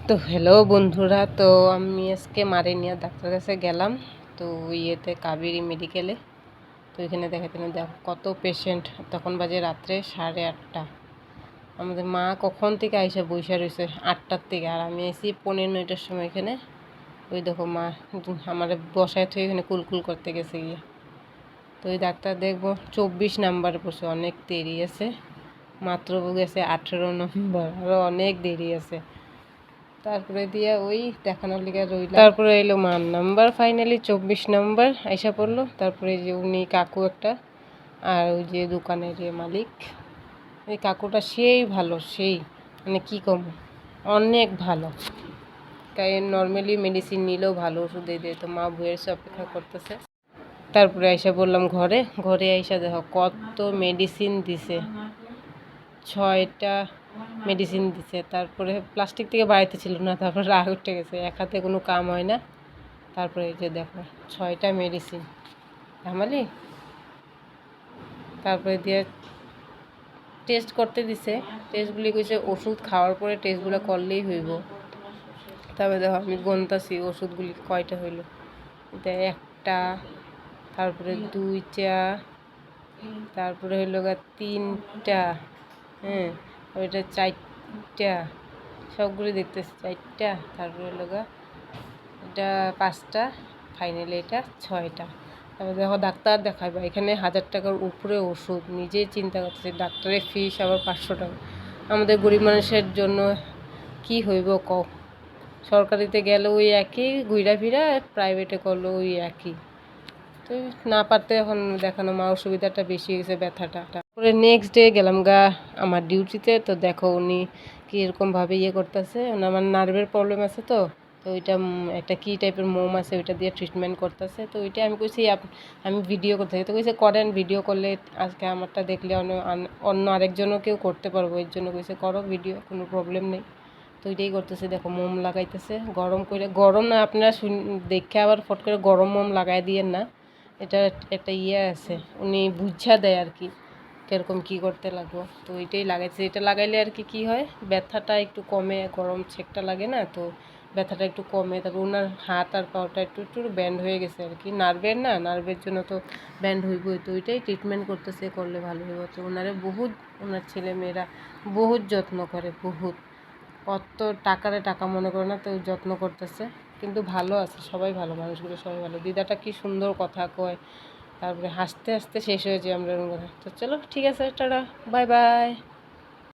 তো হ্যালো বন্ধুরা, তো আমি আজকে মারে নিয়ে ডাক্তার কাছে গেলাম। তো ইয়েতে কাবেরী মেডিকেলে। তো এখানে দেখাতে দেখো কত পেশেন্ট। তখন বাজে রাত্রে 8:30। আমাদের মা কখন থেকে আইসা বইসা রয়েছে 8টার থেকে, আর আমি আইসি 9:15-9টার সময় এখানে। ওই দেখো মা আমার বসায় থেকে এখানে কুলকুল করতে গেছে গিয়ে। তো ওই ডাক্তার দেখবো 24 নাম্বারে পড়ছে, অনেক দেরি আছে। মাত্র গেছে 18 নম্বর, আরও অনেক দেরি আছে। তারপরে দিয়ে ওই দেখানোর লিগে রইলাম। তারপরে এলো মার নাম্বার, ফাইনালি 24 নাম্বার আইসা পড়লো। তারপরে যে উনি কাকু একটা, আর ওই যে দোকানের যে মালিক, ওই কাকুটা সেই ভালো, সেই মানে কী কম, অনেক ভালো। তাই নর্মালি মেডিসিন নিলেও ভালো ওষুধ দিয়ে দেয়। তো মা বইয়ের সে অপেক্ষা করতেছে। তারপরে আইসা বললাম ঘরে, ঘরে আইসা দেখো কত মেডিসিন দিছে, 6টা মেডিসিন দিছে। তারপরে প্লাস্টিক থেকে বাড়িতে ছিল না, তারপরে রাগ উঠে গেছে, এক হাতে কোনো কাম হয় না। তারপরে এই যে দেখো 6টা মেডিসিন থামালি। তারপরে দিয়ে টেস্ট করতে দিছে, টেস্টগুলি কইছে ওষুধ খাওয়ার পরে টেস্টগুলো করলেই হইব। তারপরে দেখো আমি গন্তাছি ওষুধগুলি কয়টা হইল। এটা একটা, তারপরে 2টা, তারপরে হইল 3টা, হ্যাঁ, ওইটা 4টা, সবগুলি দেখতেছি 4টা। তারপরে হইল এটা 5টা, ফাইনালি এটা 6টা। তারপরে দেখো ডাক্তার দেখাবে এখানে 1000 টাকার উপরে ওষুধ, নিজেই চিন্তা করতেছি ডাক্তারের ফিস আবার 500 টাকা। আমাদের গরিব মানুষের জন্য কি হইব ক। সরকারিতে গেলে ওই একই ঘুরা ফিরা, প্রাইভেটে করলো ওই একই। তো না পারতে এখন দেখানো মা অসুবিধাটা বেশি গেছে, ব্যথাটা। তারপরে নেক্সট ডে গেলাম আমার ডিউটিতে। তো দেখো উনি কীরকমভাবে করতেছে, আমার নার্ভের প্রবলেম আছে। তো তো ওইটা একটা কী টাইপের মোম আছে, ওইটা দিয়ে ট্রিটমেন্ট করতেছে। তো ওইটা আমি কইছি আমি ভিডিও করতে তো কইছে করেন, ভিডিও করলে আজকে আমারটা দেখলে অন্য আরেকজনও কেউ করতে পারবো, এর জন্য কইছে করো ভিডিও, কোনো প্রবলেম নেই। তো ওইটাই করতেছে। দেখো মোম লাগাইতেছে গরম করে, গরম না আপনারা দেখে আবার ফট করে গরম মোম লাগাই দিয়েন না। এটা একটা আছে, উনি বুঝা দেয় আর কি কীরকম কী করতে লাগবো। তো ওইটাই লাগাইছে। এটা লাগাইলে আর কি হয়, ব্যথাটা একটু কমে, গরম ছেকটা লাগে না, তো ব্যথাটা একটু কমে। তারপর ওনার হাত আর পাওয়াটা একটু একটু ব্যান্ড হয়ে গেছে আর কি, নার্ভের জন্য তো ব্যান্ড হইবই। তো ওইটাই ট্রিটমেন্ট করতেছে, করলে ভালো হইব। তো ওনারে ওনার ছেলে মেয়েরা বহুত যত্ন করে, বহুত, কত টাকা মনে করে না, তো যত্ন করতেছে। কিন্তু ভালো আছে, সবাই ভালো, মানুষগুলো সবাই ভালো। দিদাটা কি সুন্দর কথা কয়, তারপরে হাসতে হাসতে শেষ হয়েছে আমরা। তো চলো ঠিক আছে, টাটা, বাই বাই।